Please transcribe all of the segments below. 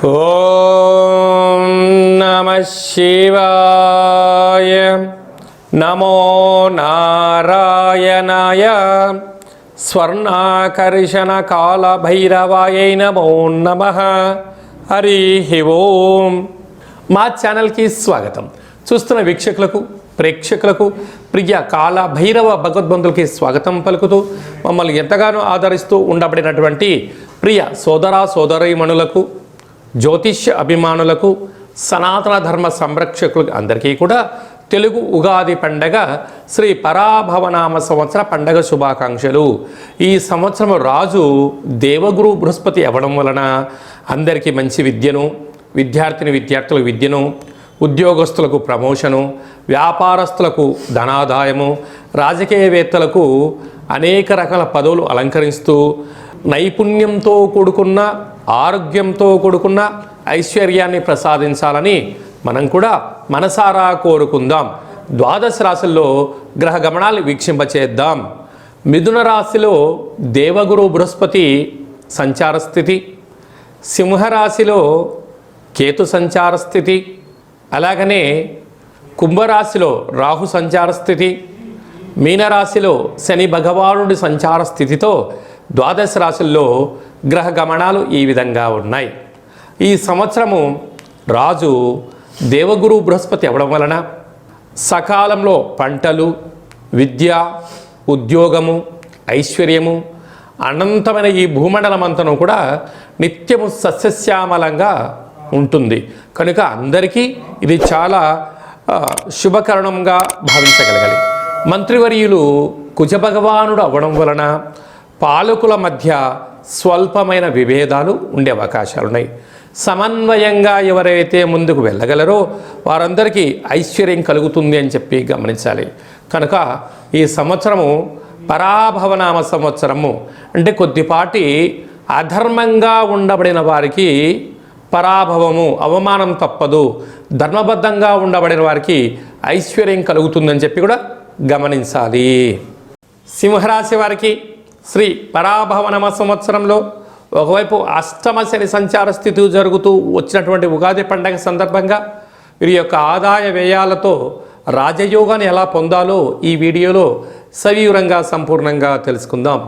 ఓం నమః శివాయ. నమో నారాయణాయ. స్వర్ణాకర్షణ కాల భైరవాయ నమో నమః. హరి ఓం. మా ఛానల్కి స్వాగతం. చూస్తున్న వీక్షకులకు, ప్రేక్షకులకు, ప్రియ కాల భైరవ భగవద్బంధులకి స్వాగతం పలుకుతూ మమ్మల్ని ఎంతగానో ఆదరిస్తూ ఉండబడినటువంటి ప్రియ సోదర సోదరీమణులకు, జ్యోతిష్య అభిమానులకు, సనాతన ధర్మ సంరక్షకులకు అందరికీ కూడా తెలుగు ఉగాది పండగ శ్రీ పరాభవనామ సంవత్సర పండగ శుభాకాంక్షలు. ఈ సంవత్సరం రాజు దేవగురు బృహస్పతి అవ్వడం వలన అందరికీ మంచి విద్యను, విద్యార్థులకు విద్యను, ఉద్యోగస్తులకు ప్రమోషను, వ్యాపారస్తులకు ధనాదాయము, రాజకీయవేత్తలకు అనేక రకాల పదవులు అలంకరిస్తూ నైపుణ్యంతో కూడుకున్న, ఆరోగ్యంతో కూడుకున్న ఐశ్వర్యాన్ని ప్రసాదించాలని మనం కూడా మనసారా కోరుకుందాం. ద్వాదశ రాశుల్లో గ్రహ గమనాలు వీక్షింపచేద్దాం. మిథున రాశిలో దేవగురు బృహస్పతి సంచార స్థితి, సింహరాశిలో కేతు సంచార స్థితి, అలాగనే కుంభరాశిలో రాహు సంచార స్థితి, మీనరాశిలో శని భగవానుడి సంచార స్థితితో ద్వాదశ రాశుల్లో గ్రహ గమనాలు ఈ విధంగా ఉన్నాయి. ఈ సంవత్సరము రాజు దేవగురు బృహస్పతి అవ్వడం వలన సకాలంలో పంటలు, విద్య, ఉద్యోగము, ఐశ్వర్యము, అనంతమైన ఈ భూమండలమంతను కూడా నిత్యము సస్యశ్యామలంగా ఉంటుంది. కనుక అందరికీ ఇది చాలా శుభకరణంగా భావించగలగాలి. మంత్రివర్యులు కుజభగవానుడు అవ్వడం వలన పాలకుల మధ్య స్వల్పమైన విభేదాలు ఉండే అవకాశాలున్నాయి. సమన్వయంగా ఎవరైతే ముందుకు వెళ్ళగలరో వారందరికీ ఐశ్వర్యం కలుగుతుంది అని చెప్పి గమనించాలి. కనుక ఈ సంవత్సరము పరాభవనామ సంవత్సరము అంటే కొద్దిపాటి అధర్మంగా ఉండబడిన వారికి పరాభవము, అవమానం తప్పదు. ధర్మబద్ధంగా ఉండబడిన వారికి ఐశ్వర్యం కలుగుతుందని చెప్పి కూడా గమనించాలి. సింహరాశి వారికి శ్రీ పరాభవనామ సంవత్సరంలో ఒకవైపు అష్టమ శని సంచార స్థితి జరుగుతూ వచ్చినటువంటి ఉగాది పండగ సందర్భంగా వీరి యొక్క ఆదాయ వ్యయాలతో రాజయోగాన్ని ఎలా పొందాలో ఈ వీడియోలో సవివరంగా సంపూర్ణంగా తెలుసుకుందాం.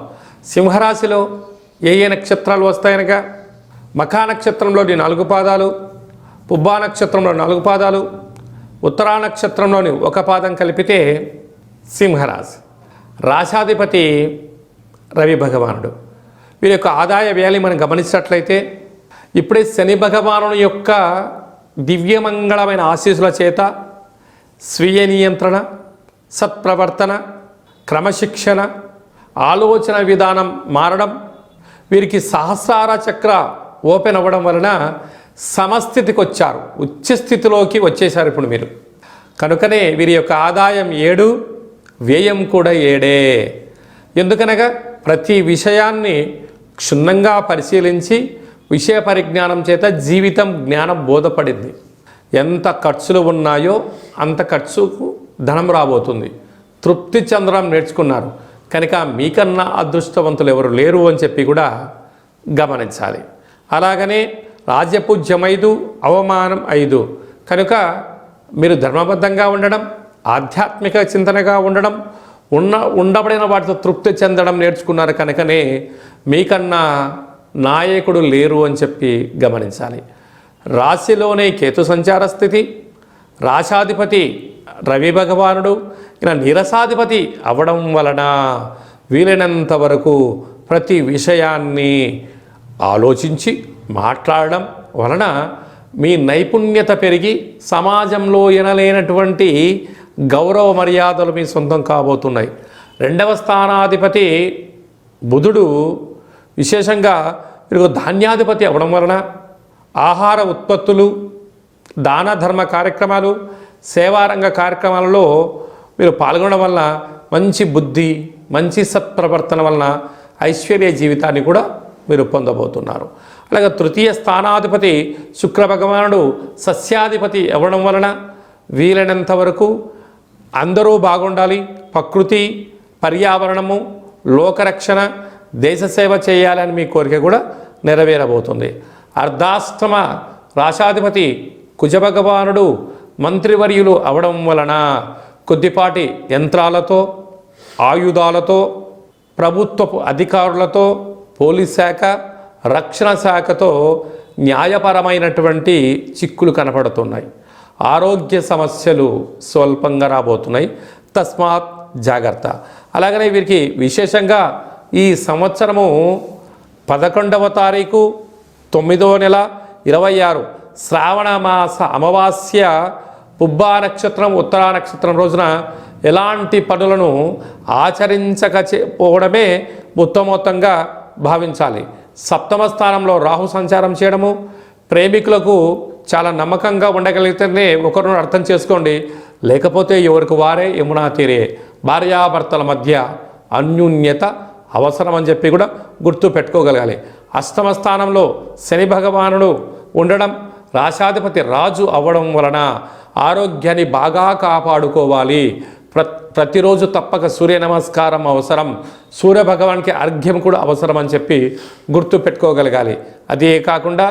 సింహరాశిలో ఏ నక్షత్రాలు వస్తాయనగా మఖా నక్షత్రంలోని 4 పాదాలు, పుబ్బా నక్షత్రంలో 4 పాదాలు, ఉత్తరా నక్షత్రంలోని 1 పాదం కలిపితే సింహరాశి. రాశాధిపతి రవి భగవానుడు. వీరి యొక్క ఆదాయ వ్యయాన్ని మనం గమనించినట్లయితే ఇప్పుడే శని భగవానుని యొక్క దివ్యమంగళమైన ఆశీస్సుల చేత స్వీయ నియంత్రణ, సత్ప్రవర్తన, క్రమశిక్షణ, ఆలోచన విధానం మారడం, వీరికి సహస్రార చక్ర ఓపెన్ అవ్వడం వలన సమస్థితికి వచ్చారు, ఉచ్చస్థితిలోకి వచ్చేశారు ఇప్పుడు మీరు. కనుకనే వీరి యొక్క ఆదాయం 7, వ్యయం కూడా 7. ఎందుకనగా ప్రతి విషయాన్ని క్షుణ్ణంగా పరిశీలించి విషయ పరిజ్ఞానం చేత జీవితం జ్ఞానం బోధపడింది. ఎంత ఖర్చులు ఉన్నాయో అంత ఖర్చుకు ధనం రాబోతుంది. తృప్తి చెందడం నేర్చుకున్నారు. కనుక మీకన్నా అదృష్టవంతులు ఎవరు లేరు అని చెప్పి కూడా గమనించాలి. అలాగనే రాజ్యపూజ్యం 5, అవమానం 5. కనుక మీరు ధర్మబద్ధంగా ఉండడం, ఆధ్యాత్మిక చింతనగా ఉండడం, ఉండబడిన వాటితో తృప్తి చెందడం నేర్చుకున్నారు. కనుకనే మీకన్నా నాయకుడు లేరు అని చెప్పి గమనించాలి. రాశిలోనే కేతు సంచార స్థితి, రాశాధిపతి రవి భగవానుడు ఇలా నీరసాధిపతి అవ్వడం వలన వీలైనంత వరకు ప్రతి విషయాన్ని ఆలోచించి మాట్లాడడం వలన మీ నైపుణ్యత పెరిగి సమాజంలో ఎనలేనటువంటి గౌరవ మర్యాదలు మీ సొంతం కాబోతున్నాయి. 2వ స్థానాధిపతి బుధుడు విశేషంగా మీరు ధాన్యాధిపతి అవ్వడం వలన ఆహార ఉత్పత్తులు, దాన ధర్మ కార్యక్రమాలు, సేవారంగ కార్యక్రమాలలో మీరు పాల్గొనడం వలన మంచి బుద్ధి, మంచి సత్ప్రవర్తన వలన ఐశ్వర్య జీవితాన్ని కూడా మీరు పొందబోతున్నారు. అలాగే 3వ స్థానాధిపతి శుక్ర భగవానుడు సస్యాధిపతి అవ్వడం వలన వీలైనంత వరకు అందరూ బాగుండాలి, ప్రకృతి, పర్యావరణము, లోకరక్షణ, దేశ సేవ చేయాలని మీ కోరిక కూడా నెరవేరబోతుంది. అర్ధాష్టమ రాశాధిపతి కుజభగవానుడు మంత్రివర్యులు అవడం వలన కొద్దిపాటి యంత్రాలతో, ఆయుధాలతో, ప్రభుత్వపు అధికారులతో, పోలీస్ శాఖ, రక్షణ శాఖతో న్యాయపరమైనటువంటి చిక్కులు కనపడుతున్నాయి. ఆరోగ్య సమస్యలు స్వల్పంగా రాబోతున్నాయి. తస్మాత్ జాగ్రత్త. అలాగనే వీరికి విశేషంగా ఈ సంవత్సరము 11వ తారీఖు 9వ నెల 26 శ్రావణ మాస అమావాస్య పుబ్బా నక్షత్రం, ఉత్తరా నక్షత్రం రోజున ఎలాంటి పనులను ఆచరించకపోవడమే ఉత్తమోత్తంగా భావించాలి. సప్తమ స్థానంలో రాహు సంచారం చేయడము, ప్రేమికులకు చాలా నమ్మకంగా ఉండగలిగితేనే ఒకరిని అర్థం చేసుకోండి, లేకపోతే ఎవరికి వారే యమునా తీరే. భార్యాభర్తల మధ్య అన్యోన్యత అవసరం అని చెప్పి కూడా గుర్తు పెట్టుకోగలగాలి. అష్టమ స్థానంలో శని భగవానుడు ఉండడం, రాశాధిపతి రాజు అవ్వడం వలన ఆరోగ్యాన్ని బాగా కాపాడుకోవాలి. ప్రతిరోజు తప్పక సూర్య నమస్కారం అవసరం, సూర్య భగవానికి అర్ఘ్యం కూడా అవసరం అని చెప్పి గుర్తు పెట్టుకోగలగాలి. అదే కాకుండా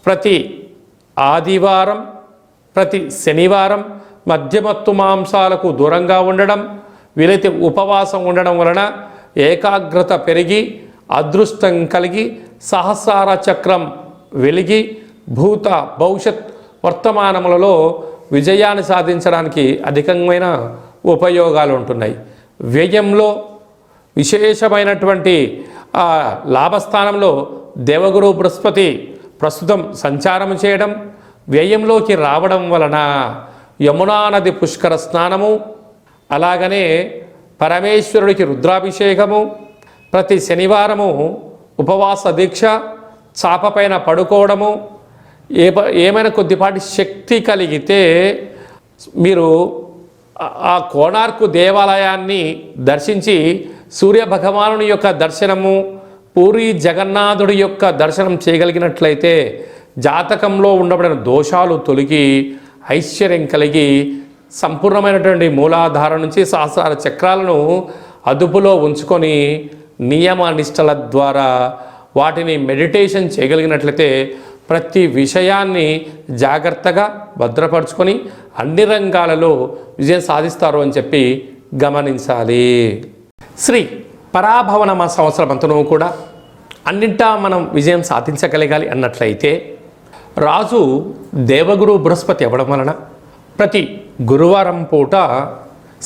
ప్రతి ఆదివారం, ప్రతి శనివారం మధ్యమత్తు మాంసాలకు దూరంగా ఉండడం, వీలైతే ఉపవాసం ఉండడం వలన ఏకాగ్రత పెరిగి, అదృష్టం కలిగి, సహస్రార చక్రం వెలిగి, భూత భవిష్యత్ వర్తమానములలో విజయాన్ని సాధించడానికి అధికమైన ఉపయోగాలు ఉంటున్నాయి. వ్యయంలో విశేషమైనటువంటి లాభస్థానంలో దేవగురు బృహస్పతి ప్రస్తుతం సంచారం చేయడం, వ్యయంలోకి రావడం వలన యమునా నది పుష్కర స్నానము, అలాగనే పరమేశ్వరుడికి రుద్రాభిషేకము, ప్రతి శనివారము ఉపవాస దీక్ష, చాపపైన పడుకోవడము, ఏమైనా కొద్దిపాటి శక్తి కలిగితే మీరు ఆ కోణార్కు దేవాలయాన్ని దర్శించి సూర్య భగవానుని యొక్క దర్శనము, పూరి జగన్నాథుడి యొక్క దర్శనం చేయగలిగినట్లయితే జాతకంలో ఉండబడిన దోషాలు తొలగి ఐశ్వర్యం కలిగి సంపూర్ణమైనటువంటి మూలాధారం నుంచి సహస్రార చక్రాలను అదుపులో ఉంచుకొని నియమ నిష్టల ద్వారా వాటిని మెడిటేషన్ చేయగలిగినట్లయితే ప్రతి విషయాన్ని జాగ్రత్తగా భద్రపరుచుకొని అన్ని రంగాలలో విజయం సాధిస్తారు అని చెప్పి గమనించాలి. శ్రీ పరాభవనామ సంవత్సరం అంతనూ కూడా అన్నింటా మనం విజయం సాధించగలగాలి అన్నట్లయితే రాజు దేవగురు బృహస్పతి అవ్వడం వలన ప్రతి గురువారం పూట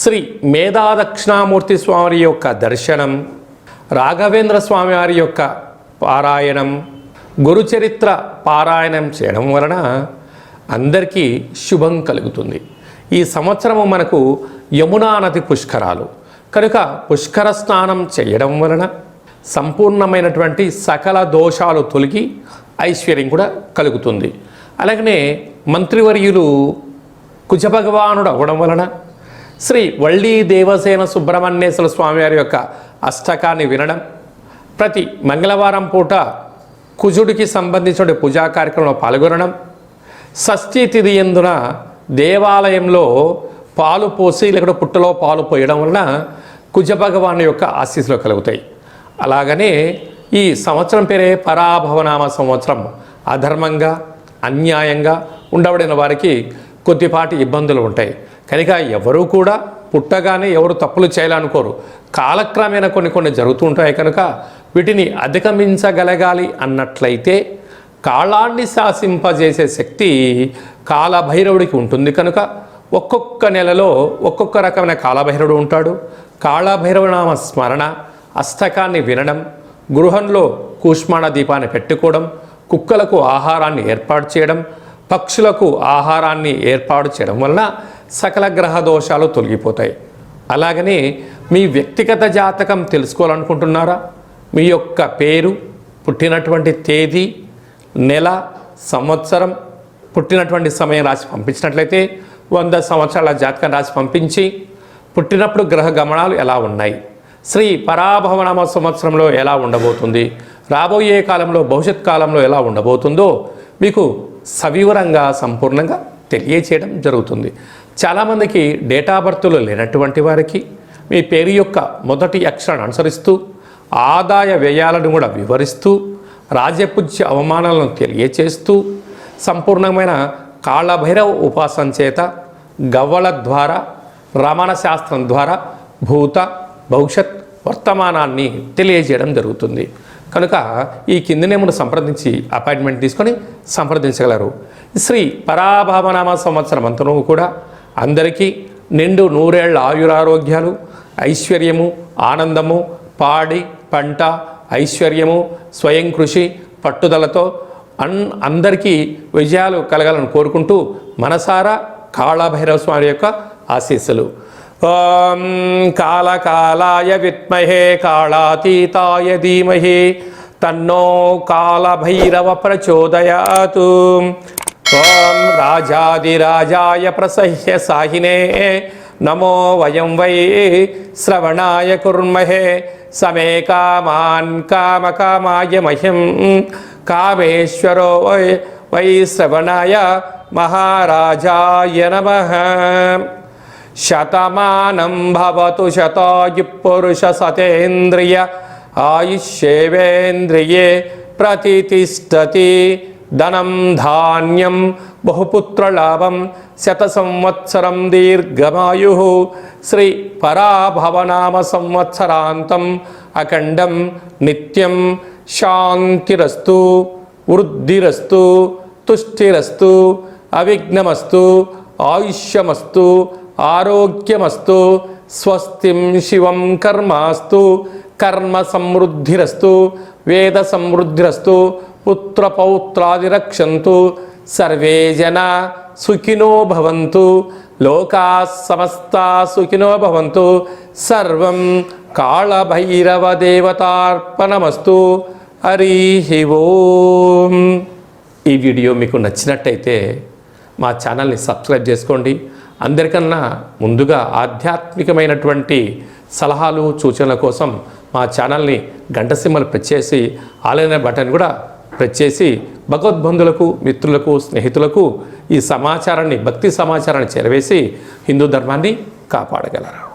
శ్రీ మేధాదక్షిణామూర్తి స్వామి యొక్క దర్శనం, రాఘవేంద్ర స్వామి వారి యొక్క పారాయణం, గురుచరిత్ర పారాయణం చేయడం వలన అందరికీ శుభం కలుగుతుంది. ఈ సంవత్సరము మనకు యమునా నది పుష్కరాలు కనుక పుష్కర స్నానం చేయడం వలన సంపూర్ణమైనటువంటి సకల దోషాలు తొలగి ఐశ్వర్యం కూడా కలుగుతుంది. అలాగనే మంత్రివర్యులు కుజభగవానుడు అవ్వడం వలన శ్రీ వళ్ళీ దేవసేన సుబ్రహ్మణ్యేశ్వర స్వామి వారి యొక్క అష్టకాన్ని వినడం, ప్రతి మంగళవారం పూట కుజుడికి సంబంధించిన పూజా కార్యక్రమంలో పాల్గొనడం, షష్ఠీ తిథి యందున దేవాలయంలో పాలు పోసి లేకపోతే పుట్టలో పాలు పోయడం వలన కుజభగవాను యొక్క ఆశీస్సులు కలుగుతాయి. అలాగనే ఈ సంవత్సరం పేరే పరాభవనామ సంవత్సరం. అధర్మంగా అన్యాయంగా ఉండబడిన వారికి కొద్దిపాటి ఇబ్బందులు ఉంటాయి కనుక ఎవరు కూడా పుట్టగానే ఎవరు తప్పులు చేయాలనుకోరు. కాలక్రమేణా కొన్ని జరుగుతూ ఉంటాయి కనుక వీటిని అధిగమించగలగాలి అన్నట్లయితే కాలాన్ని శాసింపజేసే శక్తి కాలభైరవుడికి ఉంటుంది కనుక ఒక్కొక్క నెలలో ఒక్కొక్క రకమైన కాలభైరవుడు ఉంటాడు. కాళభైరవనామ స్మరణ, అష్టకాన్ని వినడం, గృహంలో కూష్మాణ దీపాన్ని పెట్టుకోవడం, కుక్కలకు ఆహారాన్ని ఏర్పాటు చేయడం, పక్షులకు ఆహారాన్ని ఏర్పాటు చేయడం వలన సకల గ్రహ దోషాలు తొలగిపోతాయి. అలాగనే మీ వ్యక్తిగత జాతకం తెలుసుకోవాలనుకుంటున్నారా? మీ యొక్క పేరు, పుట్టినటువంటి తేదీ, నెల, సంవత్సరం, పుట్టినటువంటి సమయం రాసి పంపించినట్లయితే 100 సంవత్సరాల జాతకం రాసి పంపించి పుట్టినప్పుడు గ్రహ గమనాలు ఎలా ఉన్నాయి, శ్రీ పరాభవనామ సంవత్సరంలో ఎలా ఉండబోతుంది, రాబోయే కాలంలో భవిష్యత్ కాలంలో ఎలా ఉండబోతుందో మీకు సవివరంగా సంపూర్ణంగా తెలియచేయడం జరుగుతుంది. చాలామందికి డేటా బర్త్లు లేనటువంటి వారికి మీ పేరు యొక్క మొదటి అక్షరాన్ని అనుసరిస్తూ ఆదాయ వ్యయాలను కూడా వివరిస్తూ రాజపూజ్య అవమానాలను తెలియచేస్తూ సంపూర్ణమైన కాళభైరవ ఉపాసన చేత గవ్వల ద్వారా రమణ శాస్త్రం ద్వారా భూత భవిష్యత్ వర్తమానాన్ని తెలియజేయడం జరుగుతుంది. కనుక ఈ కింది నేమును సంప్రదించి అపాయింట్మెంట్ తీసుకొని సంప్రదించగలరు. శ్రీ పరాభవనామ సంవత్సరం అంతను కూడా అందరికీ నిండు నూరేళ్ల ఆయురారోగ్యాలు, ఐశ్వర్యము, ఆనందము, పాడి పంట, ఐశ్వర్యము, స్వయం కృషి, పట్టుదలతో అందరికీ విజయాలు కలగాలని కోరుకుంటూ మనసారా కాళభైరవ స్వామి యొక్క ఆశీస్సులు. ఓం కాళకాలాయ విద్మహే కాళాతీతాయ ధీమహి తన్నో కాళభైరవ ప్రచోదయాతు. ఓం రాజాదిరాజాయ ప్రసహ్య సాహినే నమో వయం వై శ్రవణాయ కుర్మహే సమే కామాన్ కామకామాయ మహ్యం కామేశ్వరో వై శ్రవణాయ మహారాజాయ నమః. శతమానం భవతు శతాయు పురుష సతేంద్రియ ఆయుష్యేవేంద్రియే ప్రతితిష్టతి. ధనం ధాన్యం బహుపుత్రలాభం శత సంవత్సరం దీర్ఘమాయు. శ్రీ పరాభవనామ సంవత్సరాంతం అఖండం నిత్యం శాంతిరస్తు, వృద్ధిరస్తు, తుష్టిరస్తు, అవిఘ్నమస్తు, ఆయుష్యమస్తు, ఆరోగ్యమస్తు. స్వస్తిం శివం కర్మాస్తు. కర్మ సమృద్ధిరస్తు, వేద సమృద్ధిరస్తు, పుత్రపౌత్రాది రక్షంతు. సర్వే జనా సుఖినో భవంతు. లోకా సమస్తా సుఖినో భవంతు. సర్వం కాళభైరవ దేవతార్పణమస్తు. హరి ఓం. ఈ వీడియో మీకు నచ్చినట్టయితే మా ఛానల్ని సబ్స్క్రైబ్ చేసుకోండి. అందరికన్నా ముందుగా ఆధ్యాత్మికమైనటువంటి సలహాలు సూచనల కోసం మా ఛానల్ని గంట సింబల్ ప్రెస్ చేసి ఆలైన బటన్ కూడా ప్రెస్ చేసి భగవద్బంధులకు, మిత్రులకు, స్నేహితులకు ఈ సమాచారాన్ని, భక్తి సమాచారాన్ని చేరవేసి హిందూ ధర్మాన్ని కాపాడగలరు.